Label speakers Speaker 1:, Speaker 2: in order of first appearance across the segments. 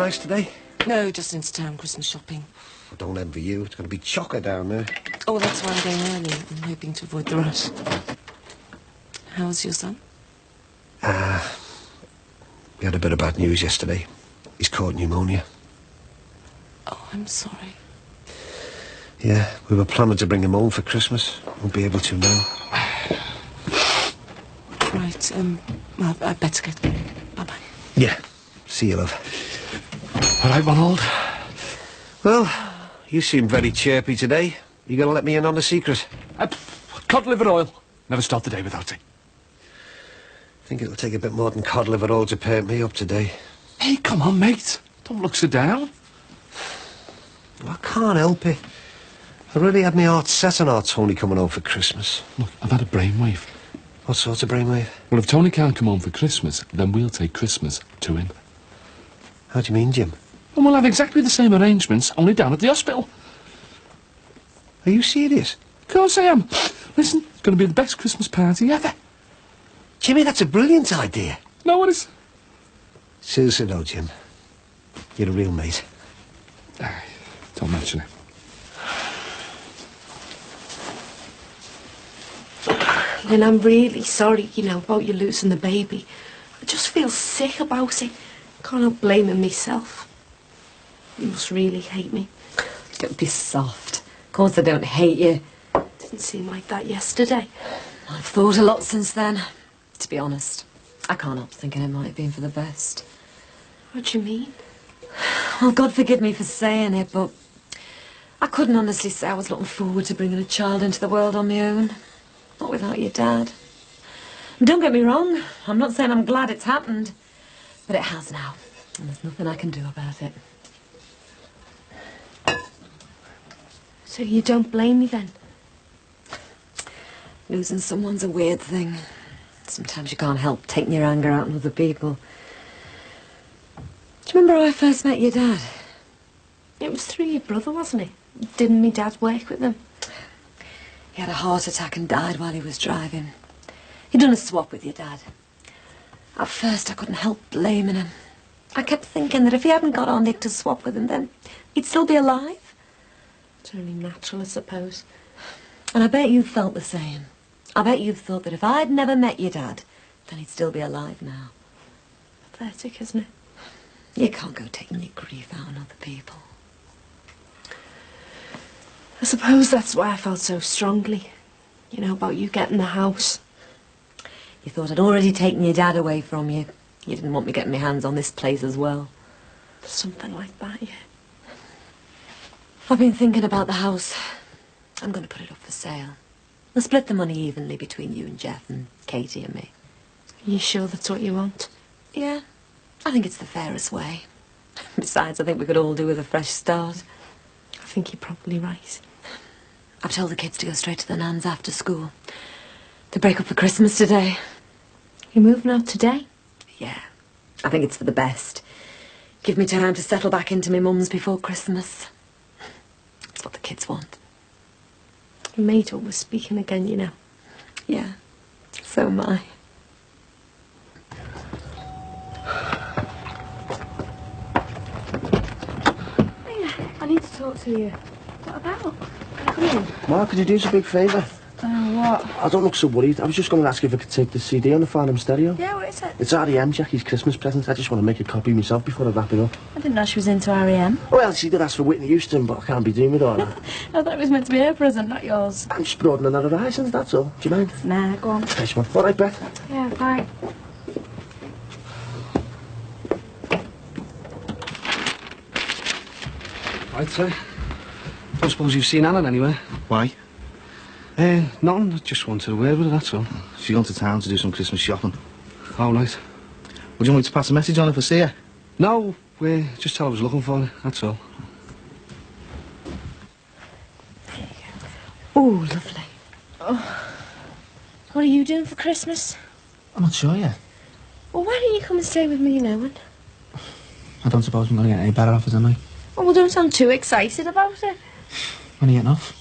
Speaker 1: Today?
Speaker 2: No, just into town Christmas shopping.
Speaker 1: I don't envy you. It's going to be chocker down there.
Speaker 2: Oh, that's why I'm going early. I'm hoping to avoid the rush. How's your son?
Speaker 1: We had a bit of bad news yesterday. He's caught pneumonia.
Speaker 2: Oh, I'm sorry.
Speaker 1: Yeah, we were planning to bring him home for Christmas. Won't be able to now.
Speaker 2: Right, well, I'd better get going. Bye-bye.
Speaker 1: Yeah. See you, love.
Speaker 3: All right, Ronald.
Speaker 1: Well, you seem very chirpy today. You going to let me in on the secret?
Speaker 3: Cod liver oil. Never start the day without it.
Speaker 1: I think it'll take a bit more than cod liver oil to perk me up today.
Speaker 3: Hey, come on, mate. Don't look so down.
Speaker 1: I can't help it. I really had my heart set on our Tony coming home for Christmas.
Speaker 3: Look, I've had a brainwave.
Speaker 1: What sort of brainwave?
Speaker 3: Well, if Tony can't come home for Christmas, then we'll take Christmas to him.
Speaker 1: How do you mean, Jim?
Speaker 3: And we'll have exactly the same arrangements, only down at the hospital.
Speaker 1: Are you serious?
Speaker 3: Of course I am. Listen, it's going to be the best Christmas party ever.
Speaker 1: Jimmy, that's a brilliant idea.
Speaker 3: No, what is?
Speaker 1: Seriously though, Jim. You're a real mate.
Speaker 3: Don't mention it.
Speaker 4: And I'm really sorry, you know, about you losing the baby. I just feel sick about it. Can't help blaming myself. You must really hate me.
Speaker 5: Don't be soft. Of course I don't hate you.
Speaker 4: Didn't seem like that yesterday.
Speaker 5: I've thought a lot since then. To be honest, I can't help thinking it might have been for the best.
Speaker 4: What do you mean?
Speaker 5: Well, God forgive me for saying it, but I couldn't honestly say I was looking forward to bringing a child into the world on my own. Not without your dad. And don't get me wrong, I'm not saying I'm glad it's happened, but it has now, and there's nothing I can do about it.
Speaker 4: So you don't blame me then?
Speaker 5: Losing someone's a weird thing. Sometimes you can't help taking your anger out on other people. Do you remember how I first met your dad?
Speaker 4: It was through your brother, wasn't it? Didn't me dad work with them?
Speaker 5: He had a heart attack and died while he was driving. He'd done a swap with your dad. At first, I couldn't help blaming him. I kept thinking that if he hadn't got our Nick to swap with him, then he'd still be alive.
Speaker 4: It's only natural, I suppose.
Speaker 5: And I bet you felt the same. I bet you thought that if I'd never met your dad, then he'd still be alive now.
Speaker 4: Pathetic, isn't it?
Speaker 5: You can't go taking your grief out on other people.
Speaker 4: I suppose that's why I felt so strongly. You know, about you getting the house.
Speaker 5: You thought I'd already taken your dad away from you. You didn't want me getting my hands on this place as well.
Speaker 4: Something like that, yeah.
Speaker 5: I've been thinking about the house. I'm going to put it up for sale. We'll split the money evenly between you and Jeff and Katie and me.
Speaker 4: Are you sure that's what you want?
Speaker 5: Yeah, I think it's the fairest way. Besides, I think we could all do with a fresh start.
Speaker 4: I think you're probably right.
Speaker 5: I've told the kids to go straight to the Nans after school. They break up for Christmas today.
Speaker 4: You're moving out today?
Speaker 5: Yeah, I think it's for the best. Give me time to settle back into my mum's before Christmas. That's what the kids want.
Speaker 4: Your mate was speaking again, you know.
Speaker 5: Yeah, so am I.
Speaker 4: Hiya, I need to talk to you. What about? Come in.
Speaker 6: Mark, could you do us a big favour?
Speaker 4: What?
Speaker 6: I don't look so worried. I was just going to ask if I could take the CD on the Farnham stereo.
Speaker 4: Yeah, what is it?
Speaker 6: It's R.E.M., Jackie's Christmas present. I just want to make a copy myself before I wrap it up.
Speaker 4: I didn't know she was into R.E.M.
Speaker 6: Well, she did ask for Whitney Houston, but I can't be doing with all that.
Speaker 4: I thought it was meant to be her present, not yours.
Speaker 6: I'm just broadening her horizons, that's all. Do you mind?
Speaker 4: Nah, go on.
Speaker 6: Nice one. All right, Beth.
Speaker 4: Yeah, bye.
Speaker 7: Right, sir. Don't suppose you've seen Alan anywhere?
Speaker 6: Why?
Speaker 7: Nothing. I just wanted a word with her, that's all.
Speaker 6: She's gone to town to do some Christmas shopping.
Speaker 7: All right.
Speaker 6: Would you want me to pass a message on if I see her?
Speaker 7: No, Well, just tell I was looking for her, that's all.
Speaker 4: Oh, lovely.
Speaker 8: What are you doing for Christmas?
Speaker 6: I'm not sure yet.
Speaker 4: Well, why don't you come and stay with me, Owen?
Speaker 6: I don't suppose I'm going to get any better offers, am I?
Speaker 4: Oh, well, don't sound too excited about it.
Speaker 6: When are you getting off?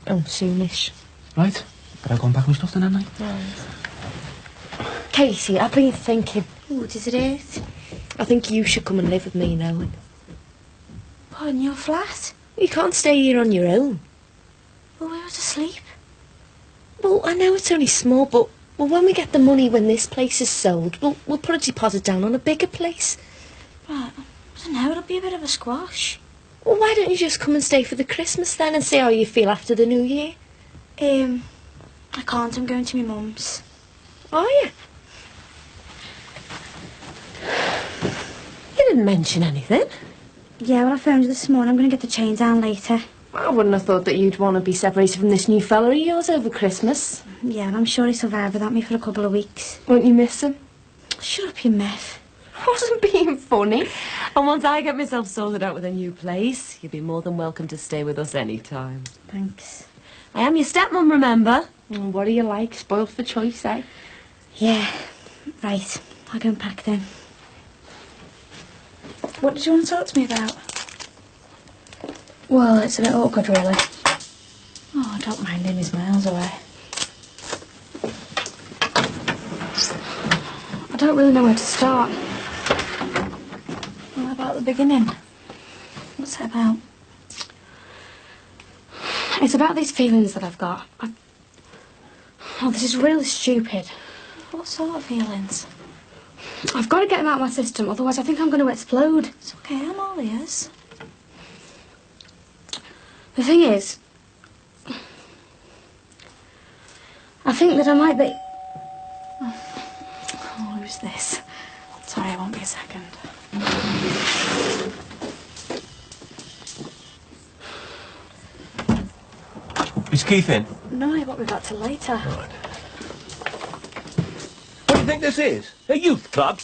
Speaker 4: Oh, soonish.
Speaker 6: Right. Better go and pack my stuff then, hadn't I?
Speaker 4: Katie, I've been thinking.
Speaker 8: Oh, does it hurt?
Speaker 4: I think you should come and live with me, Owen.
Speaker 8: What, in your flat?
Speaker 4: You can't stay here on your own.
Speaker 8: Well, where to sleep?
Speaker 4: Well, I know it's only small, but when we get the money when this place is sold, we'll put a deposit down on a bigger place.
Speaker 8: Right. I don't know, it'll be a bit of a squash.
Speaker 4: Well, why don't you just come and stay for the Christmas then and see how you feel after the New Year?
Speaker 8: I can't, I'm going to my mum's.
Speaker 4: Are you? You didn't mention anything.
Speaker 8: Yeah, well, I phoned you this morning. I'm going to get the chain down later.
Speaker 4: I wouldn't have thought that you'd want to be separated from this new fella of yours over Christmas.
Speaker 8: Yeah, and I'm sure he'll survive without me for a couple of weeks.
Speaker 4: Won't you miss him?
Speaker 8: Shut up, you meth.
Speaker 4: I wasn't being funny.
Speaker 2: And once I get myself sorted out with a new place, you'll be more than welcome to stay with us any time.
Speaker 8: Thanks.
Speaker 2: I am your stepmom, remember?
Speaker 4: What do you like? Spoiled for choice, eh?
Speaker 8: Yeah, right. I'll go and pack then. What did you want to talk to me about? Well, it's a bit awkward, really. Oh, I don't mind him, he's miles away. I don't really know where to start. What about the beginning? What's it about? It's about these feelings that I've got. Oh, this is really stupid. What sort of feelings? I've got to get them out of my system, otherwise I think I'm going to explode. It's okay, I'm all ears. The thing is, I think that I might be... Oh, who's this? Sorry, I won't be a second.
Speaker 1: Is Keith in?
Speaker 8: No, I won't be back till later.
Speaker 1: Right. What do you think this is? A youth club?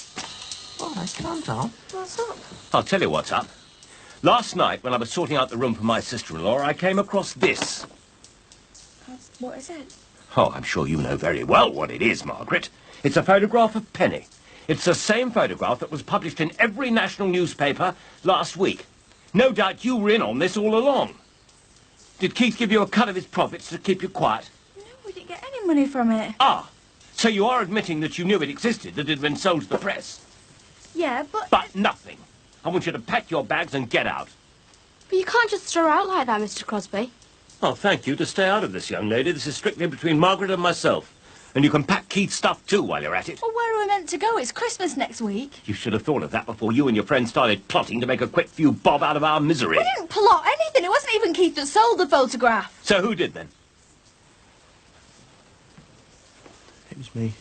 Speaker 6: All right, calm down.
Speaker 8: What's up?
Speaker 1: I'll tell you what's up. Last night, when I was sorting out the room for my sister-in-law, I came across this.
Speaker 8: What is it?
Speaker 1: Oh, I'm sure you know very well what it is, Margaret. It's a photograph of Penny. It's the same photograph that was published in every national newspaper last week. No doubt you were in on this all along. Did Keith give you a cut of his profits to keep you quiet?
Speaker 8: No, we didn't get any money from it.
Speaker 1: Ah, so you are admitting that you knew it existed, that it had been sold to the press.
Speaker 8: Yeah, but...
Speaker 1: But nothing. I want you to pack your bags and get out.
Speaker 8: But you can't just throw her out like that, Mr. Crosby.
Speaker 1: Oh, thank you. To stay out of this, young lady. This is strictly between Margaret and myself. And you can pack Keith's stuff, too, while you're at it.
Speaker 8: Well, where are we meant to go? It's Christmas next week.
Speaker 1: You should have thought of that before you and your friends started plotting to make a quick few bob out of our misery.
Speaker 8: We didn't plot anything. It wasn't even Keith that sold the photograph.
Speaker 1: So who did, then?
Speaker 6: It was me.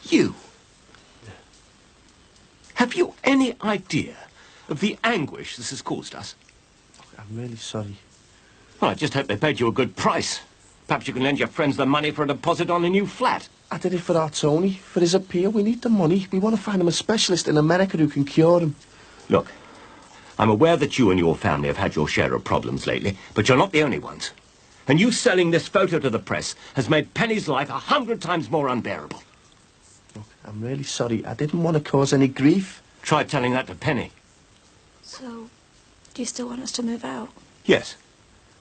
Speaker 1: You. Have you any idea of the anguish this has caused us?
Speaker 6: I'm really sorry.
Speaker 1: Well, I just hope they paid you a good price. Perhaps you can lend your friends the money for a deposit on a new flat.
Speaker 6: I did it for our Tony, for his appeal. We need the money. We want to find him a specialist in America who can cure him.
Speaker 1: Look, I'm aware that you and your family have had your share of problems lately, but you're not the only ones. And you selling this photo to the press has made Penny's life 100 times more unbearable.
Speaker 6: Look, I'm really sorry. I didn't want to cause any grief.
Speaker 1: Try telling that to Penny.
Speaker 8: So, do you still want us to move out?
Speaker 1: Yes.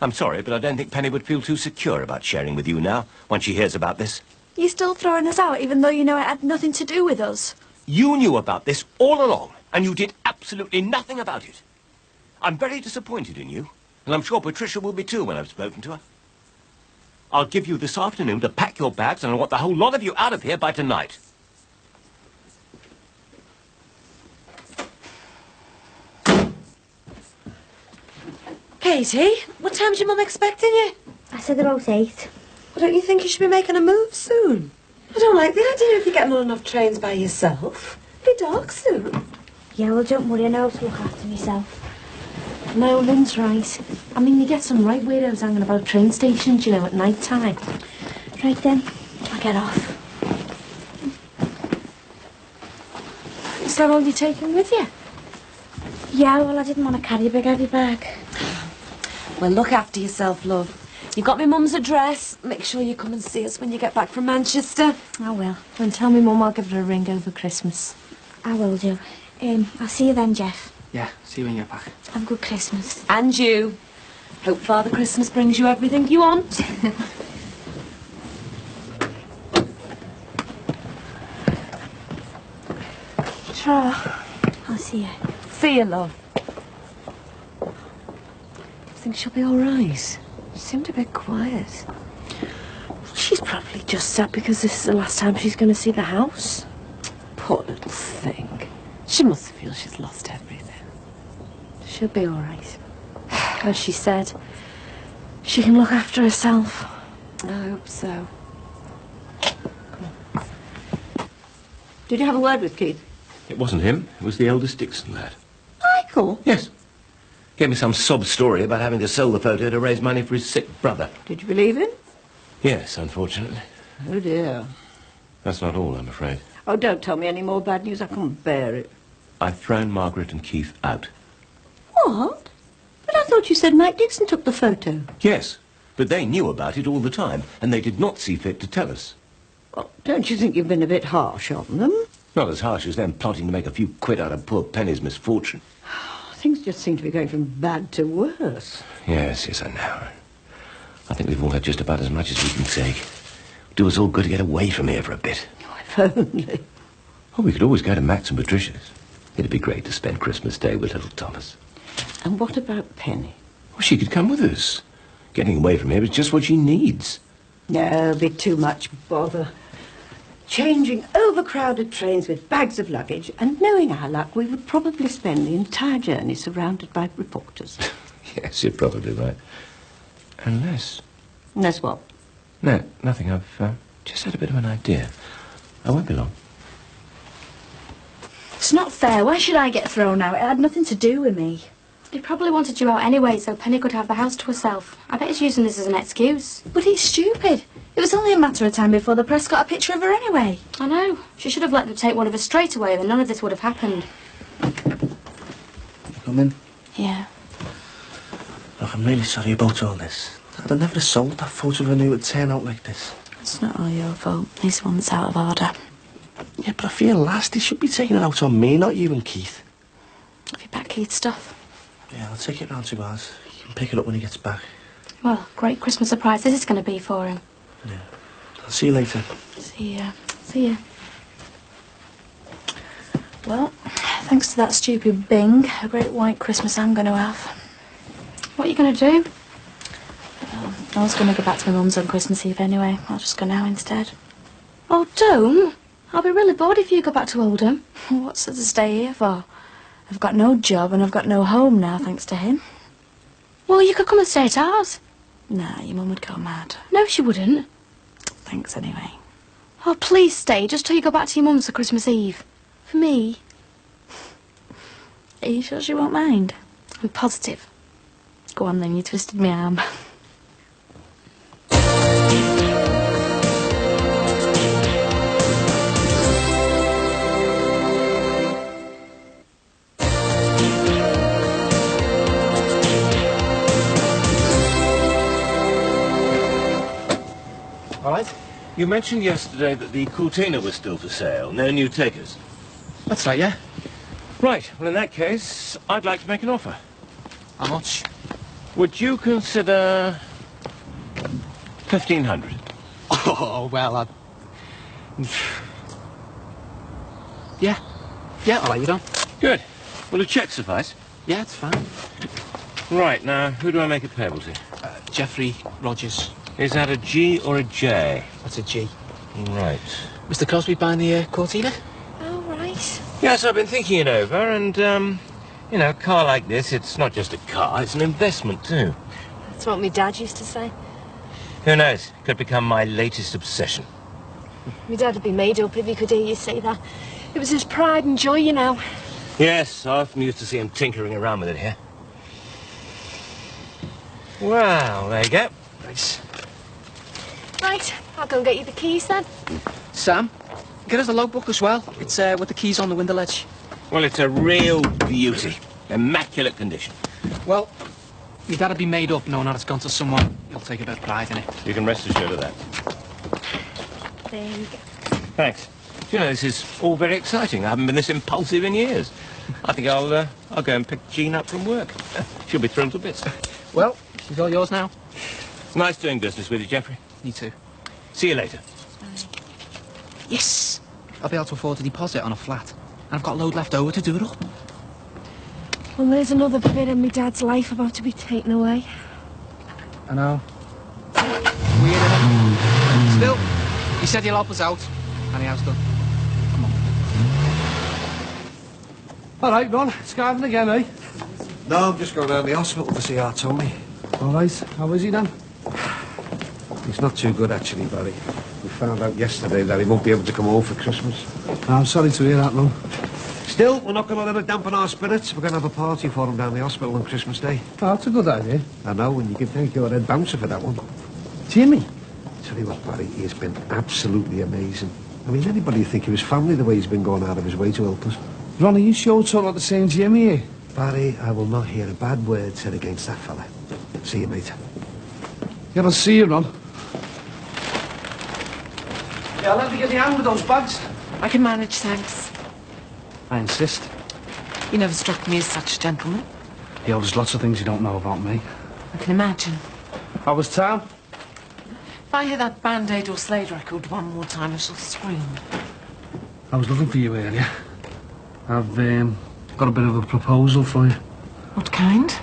Speaker 1: I'm sorry, but I don't think Penny would feel too secure about sharing with you now, once she hears about this.
Speaker 8: You're still throwing us out, even though you know it had nothing to do with us.
Speaker 1: You knew about this all along, and you did absolutely nothing about it. I'm very disappointed in you, and I'm sure Patricia will be too when I've spoken to her. I'll give you this afternoon to pack your bags, and I want the whole lot of you out of here by tonight.
Speaker 2: Katie, what time's your mum expecting you?
Speaker 8: I said about 8.
Speaker 2: Well, don't you think you should be making a move soon? I don't like the idea of you getting on enough trains by yourself. It'll be dark soon.
Speaker 8: Yeah, well, don't worry. I know how to look after myself.
Speaker 4: No, Lynn's right. I mean, you get some right weirdos hanging about train stations, you know, at night time.
Speaker 8: Right then, I'll get off.
Speaker 4: Is that all you're taking with you?
Speaker 8: Yeah, well, I didn't want to carry a big heavy bag.
Speaker 5: Well, look after yourself, love. You've got my mum's address. Make sure you come and see us when you get back from Manchester.
Speaker 8: I will.
Speaker 5: And tell me mum I'll give her a ring over Christmas.
Speaker 8: I will do. I'll see you then, Jeff.
Speaker 7: Yeah, see you when you get back.
Speaker 8: Have a good Christmas.
Speaker 5: And you. Hope Father Christmas brings you everything you want.
Speaker 8: Sure. I'll see you.
Speaker 5: See you, love. Think she'll be all right? She seemed a bit quiet. She's probably just sad because this is the last time she's going to see the house. Poor little thing. She must feel she's lost everything. She'll be all right. As she said, she can look after herself. I hope so.
Speaker 9: Did you have a word with Keith?
Speaker 1: It wasn't him. It was the eldest Dixon lad.
Speaker 9: Michael?
Speaker 1: Yes. Gave me some sob story about having to sell the photo to raise money for his sick brother.
Speaker 9: Did you believe him?
Speaker 1: Yes, unfortunately.
Speaker 9: Oh, dear.
Speaker 1: That's not all, I'm afraid.
Speaker 9: Oh, don't tell me any more bad news. I can't bear it.
Speaker 1: I've thrown Margaret and Keith out.
Speaker 9: What? But I thought you said Mike Dixon took the photo.
Speaker 1: Yes, but they knew about it all the time, and they did not see fit to tell us.
Speaker 9: Well, don't you think you've been a bit harsh on them?
Speaker 1: Not as harsh as them plotting to make a few quid out of poor Penny's misfortune.
Speaker 9: Things just seem to be going from bad to worse.
Speaker 1: Yes, I know. I think we've all had just about as much as we can take. Do us all good to get away from here for a bit.
Speaker 9: Oh, if only.
Speaker 1: Oh, we could always go to Max and Patricia's. It'd be great to spend Christmas Day with little Thomas.
Speaker 9: And what about Penny?
Speaker 1: Well, she could come with us. Getting away from here is just what she needs.
Speaker 9: No, it'll be too much bother. Changing overcrowded trains with bags of luggage, and knowing our luck, we would probably spend the entire journey surrounded by reporters.
Speaker 1: Yes, you're probably right. Unless...
Speaker 9: Unless what?
Speaker 1: No, nothing. I've just had a bit of an idea. I won't be long.
Speaker 8: It's not fair. Why should I get thrown out? It had nothing to do with me. He probably wanted you out anyway, so Penny could have the house to herself. I bet he's using this as an excuse.
Speaker 10: But it's stupid. It was only a matter of time before the press got a picture of her anyway.
Speaker 8: I know. She should have let them take one of us straight away, then none of this would have happened.
Speaker 6: You come in?
Speaker 10: Yeah.
Speaker 6: Look, I'm really sorry about all this. I'd have never sold that photo if I knew it would turn out like this.
Speaker 10: It's not all your fault. He's the one that's out of order.
Speaker 6: Yeah, but I feel last he should be taking it out on me, not you and Keith.
Speaker 10: Have you packed Keith's stuff?
Speaker 6: Yeah, I'll take it round to ours. You can pick it up when he gets back.
Speaker 8: Well, great Christmas surprise this is going to be for him.
Speaker 6: Yeah. I'll see you later.
Speaker 10: See ya.
Speaker 8: See ya.
Speaker 10: Well, thanks to that stupid Bing, a great white Christmas I'm going to have.
Speaker 8: What are you going to do?
Speaker 10: I was going to go back to my mum's on Christmas Eve anyway. I'll just go now instead.
Speaker 8: Oh, don't. I'll be really bored if you go back to Oldham.
Speaker 10: What's there to stay here for? I've got no job and I've got no home now, thanks to him.
Speaker 8: Well, you could come and stay at ours.
Speaker 10: Nah, your mum would go mad.
Speaker 8: No, she wouldn't.
Speaker 10: Thanks anyway.
Speaker 8: Oh, please stay, just till you go back to your mum's for Christmas Eve. For me.
Speaker 10: Are you sure she won't mind?
Speaker 8: I'm positive.
Speaker 10: Go on then, you twisted my arm.
Speaker 1: All right. You mentioned yesterday that the Cortina was still for sale. No new takers.
Speaker 7: That's right, yeah.
Speaker 1: Right. Well, in that case, I'd like to make an offer.
Speaker 7: How much?
Speaker 1: Would you consider 1,500?
Speaker 7: Oh, well, Yeah. Yeah, I'll let you down.
Speaker 1: Good. Will a cheque suffice?
Speaker 7: Yeah, it's fine.
Speaker 1: Right. Now, who do I make it payable to?
Speaker 7: Jeffrey Rogers.
Speaker 1: Is that a G or a J?
Speaker 7: That's a G.
Speaker 1: Right.
Speaker 7: Mr. Crosby buying the Cortina?
Speaker 10: Oh, right.
Speaker 1: Yes, I've been thinking it over, and, you know, a car like this, it's not just a car, it's an investment, too.
Speaker 5: That's what my dad used to say.
Speaker 1: Who knows? Could become my latest obsession.
Speaker 5: My dad would be made up if he could hear you say that. It was his pride and joy, you know.
Speaker 1: Yes, I often used to see him tinkering around with it here. Well, there you go.
Speaker 7: Nice.
Speaker 5: Right, I'll go and get you the keys then.
Speaker 7: Sam, get us the logbook as well. It's with the keys on the window ledge.
Speaker 1: Well, it's a real beauty. Immaculate condition.
Speaker 7: Well, your dad'd be made up knowing that it's gone to someone who'll take a bit of pride in it.
Speaker 1: You can rest assured of that.
Speaker 8: There you go.
Speaker 1: Thanks. You know, this is all very exciting. I haven't been this impulsive in years. I think I'll go and pick Jean up from work. She'll be thrilled to bits.
Speaker 7: Well, she's all yours now.
Speaker 1: It's nice doing business with you, Geoffrey.
Speaker 7: Me too.
Speaker 1: See you later.
Speaker 7: Yes! I'll be able to afford a deposit on a flat. And I've got a load left over to do it up.
Speaker 4: Well, there's another bit of my dad's life about to be taken away.
Speaker 7: I know. Weird, innit? Still, he said he'll help us out. And he has done. Come on.
Speaker 6: All right, Ron. Skiving again, eh?
Speaker 11: No, I'm just going down to the hospital to see our Tony.
Speaker 6: All right. How is he then?
Speaker 11: He's not too good, actually, Barry. We found out yesterday that he won't be able to come home for Christmas.
Speaker 6: I'm sorry to hear that, Ron.
Speaker 11: Still, we're not going to let it dampen our spirits. We're going to have a party for him down the hospital on Christmas Day.
Speaker 6: Oh, that's a good idea.
Speaker 11: I know, and you can thank your head bouncer for that one.
Speaker 6: Jimmy?
Speaker 11: Tell you what, Barry, he has been absolutely amazing. I mean, anybody would think he was family the way he's been going out of his way to help us.
Speaker 6: Ron, are you sure it's all about the same Jimmy here?
Speaker 11: Barry, I will not hear a bad word said against that fella. See you, mate.
Speaker 6: Yeah, I'll see you, Ron. Yeah, I'll have to get the hand with those bags.
Speaker 12: I can manage, thanks.
Speaker 6: I insist.
Speaker 12: You never struck me as such a gentleman.
Speaker 6: Yeah, there's lots of things you don't know about me.
Speaker 12: I can imagine.
Speaker 6: How was town?
Speaker 12: If I hear that Band-Aid or Slade record one more time, I shall scream.
Speaker 6: I was looking for you earlier. I've got a bit of a proposal for you.
Speaker 12: What kind?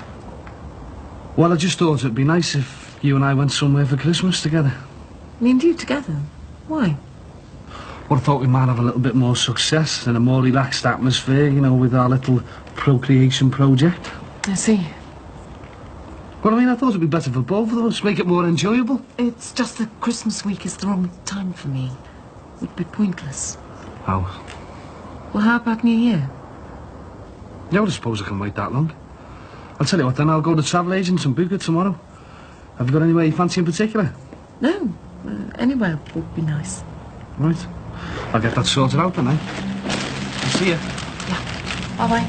Speaker 6: Well, I just thought it'd be nice if you and I went somewhere for Christmas together.
Speaker 12: Me and you together? Why?
Speaker 6: Well, I thought we might have a little bit more success in a more relaxed atmosphere, you know, with our little procreation project.
Speaker 12: I see.
Speaker 6: Well, I mean, I thought it'd be better for both of us, make it more enjoyable.
Speaker 12: It's just that Christmas week is the wrong time for me. It would be pointless.
Speaker 6: How?
Speaker 12: Well, how about New Year?
Speaker 6: Yeah, well, I suppose I can wait that long. I'll tell you what, then I'll go to travel agents and book it tomorrow. Have you got anywhere you fancy in particular?
Speaker 12: No, anywhere would be nice.
Speaker 6: Right. I'll get that sorted out then, eh? I'll see you.
Speaker 12: Yeah. Bye-bye.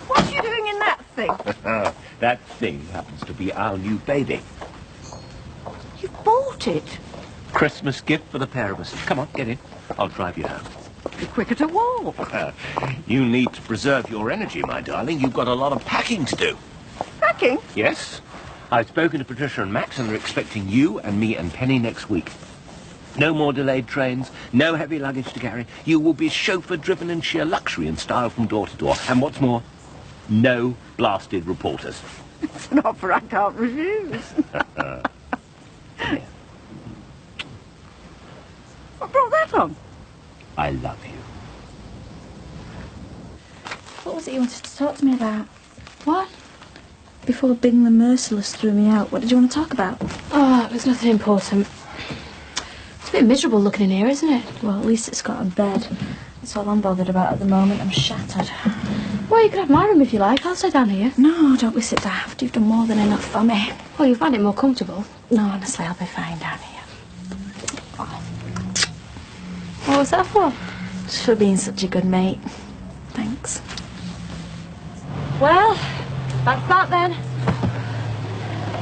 Speaker 9: What are you doing in that thing?
Speaker 1: That thing happens to be our new baby.
Speaker 9: You bought it.
Speaker 1: Christmas gift for the pair of us. Come on, get in. I'll drive you home.
Speaker 9: You're quicker to walk.
Speaker 1: You need to preserve your energy, my darling. You've got a lot of packing to do.
Speaker 9: Packing?
Speaker 1: Yes. I've spoken to Patricia and Max, and they're expecting you and me and Penny next week. No more delayed trains, no heavy luggage to carry. You will be chauffeur-driven in sheer luxury and style from door to door. And what's more, no blasted reporters.
Speaker 9: It's an offer I can't refuse. What brought that on?
Speaker 1: I love you.
Speaker 8: What was it you wanted to talk to me about? What? Before Bing the Merciless threw me out, what did you want to talk about?
Speaker 4: Oh, it was nothing important. It's a bit miserable looking in here, isn't it?
Speaker 8: Well, at least it's got a bed. That's all I'm bothered about at the moment. I'm shattered.
Speaker 4: Well, you can have my room if you like. I'll stay down here.
Speaker 8: No, don't be sit daft. You've done more than enough for me.
Speaker 4: Well, you find it more comfortable.
Speaker 8: No, honestly, I'll be fine down here.
Speaker 4: Oh. What was that for?
Speaker 8: Just for being such a good mate. Thanks.
Speaker 4: Well, that's that then.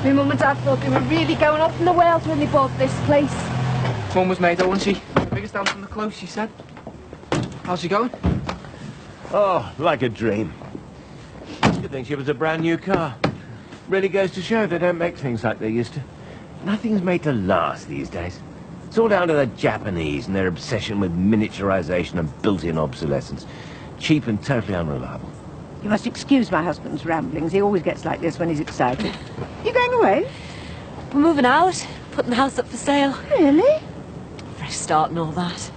Speaker 4: My mum and dad thought they were really going off in the Wales when they bought this place.
Speaker 7: Mum was made up, wasn't she? The biggest dance on the close, she said. How's she going?
Speaker 1: Oh, like a dream. You'd think she was a brand new car. Really goes to show they don't make things like they used to. Nothing's made to last these days. It's all down to the Japanese and their obsession with miniaturization and built-in obsolescence. Cheap and totally unreliable.
Speaker 9: You must excuse my husband's ramblings. He always gets like this when he's excited. You going away?
Speaker 5: We're moving out, putting the house up for sale.
Speaker 9: Really?
Speaker 5: Fresh start and all that.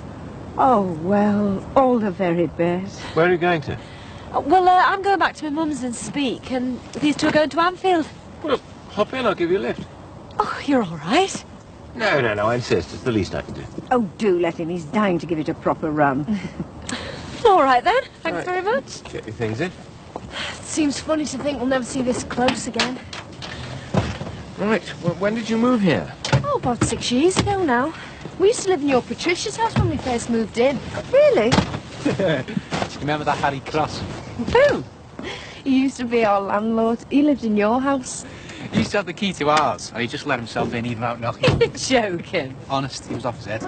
Speaker 9: Oh, well, all the very best.
Speaker 1: Where are you going to?
Speaker 5: Well, I'm going back to my mum's in Speke, and these two are going to Anfield.
Speaker 1: Well, hop in, I'll give you a lift.
Speaker 5: Oh, you're all right.
Speaker 1: No, I insist. It's the least I can do.
Speaker 9: Oh, do let him. He's dying to give it a proper run.
Speaker 5: All right, then. Thanks very much.
Speaker 1: Get your things in.
Speaker 4: It seems funny to think we'll never see this close again.
Speaker 3: Right, when did you move here?
Speaker 4: Oh, about 6 years ago now. We used to live in your Patricia's house when we first moved in. Really?
Speaker 7: Do you remember that Harry Cross?
Speaker 4: Who? He used to be our landlord. He lived in your house.
Speaker 7: He used to have the key to ours, and he just let himself in even without knocking.
Speaker 4: You're joking.
Speaker 7: Honest, he was off his head.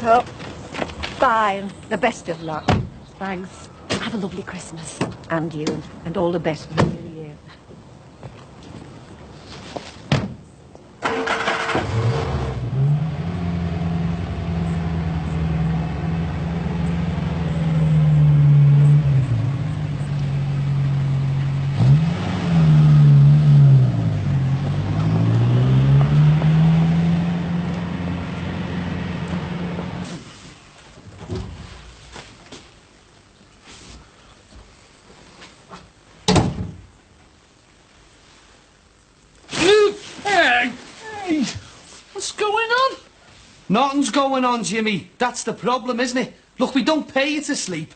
Speaker 9: Oh, bye, and the best of luck.
Speaker 4: Thanks. Have a lovely Christmas.
Speaker 9: And you, and all the best for the new year.
Speaker 6: Hey! What's going on? Nothing's going on, Jimmy. That's the problem, isn't it? Look, we don't pay you to sleep.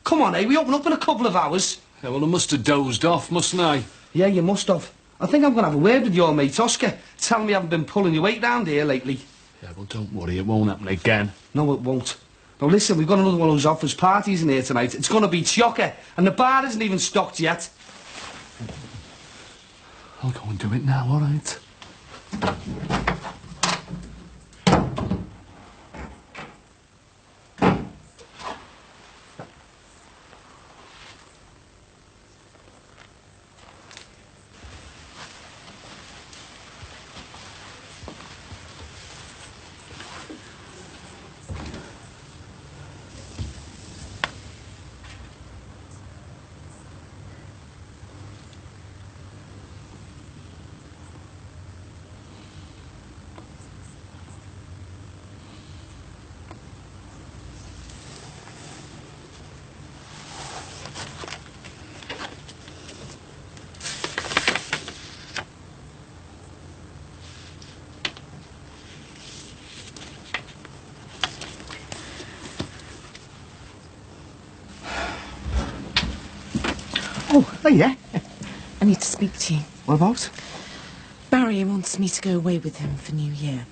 Speaker 6: Come on, we open up in a couple of hours.
Speaker 3: Yeah, well, I must have dozed off, mustn't I?
Speaker 6: Yeah, you must have. I think I'm going to have a word with your mate, Oscar. Tell him you haven't been pulling your weight round here lately.
Speaker 3: Yeah, well, don't worry, it won't happen again.
Speaker 6: No, it won't. Now, listen, we've got another one of those offers parties in here tonight. It's going to be chocker, and the bar isn't even stocked yet.
Speaker 3: I'll go and do it now, all right?
Speaker 9: Oh, yeah.
Speaker 12: I need to speak to you.
Speaker 11: What about?
Speaker 12: Barry wants me to go away with him for New Year.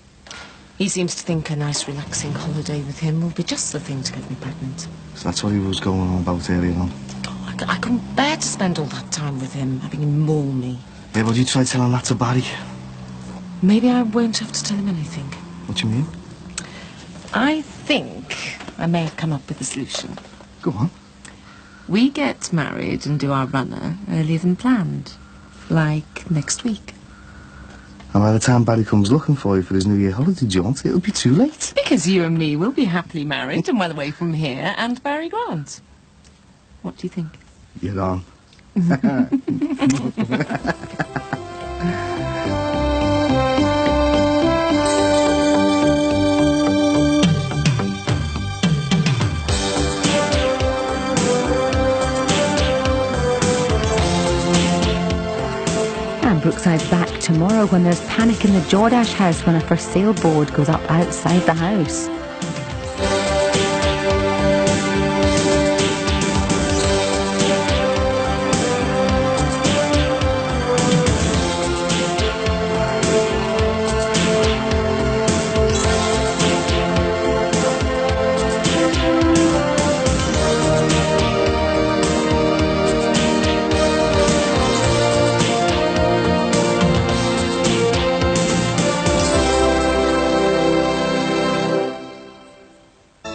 Speaker 12: He seems to think a nice relaxing holiday with him will be just the thing to get me pregnant.
Speaker 11: So that's what he was going on about earlier on.
Speaker 12: Oh, I couldn't bear to spend all that time with him, having him maul me.
Speaker 11: Yeah, but you try telling that to Barry.
Speaker 12: Maybe I won't have to tell him anything.
Speaker 11: What do you mean?
Speaker 12: I think I may have come up with a solution.
Speaker 11: Go on.
Speaker 12: We get married and do our runner earlier than planned. Like next week.
Speaker 11: And by the time Barry comes looking for you for his New Year holiday jaunt, it'll be too late.
Speaker 12: Because you and me will be happily married and well away from here and Barry Grant. What do you think?
Speaker 11: You're on.
Speaker 13: Brookside's back tomorrow when there's panic in the Jordache house when a for sale board goes up outside the house.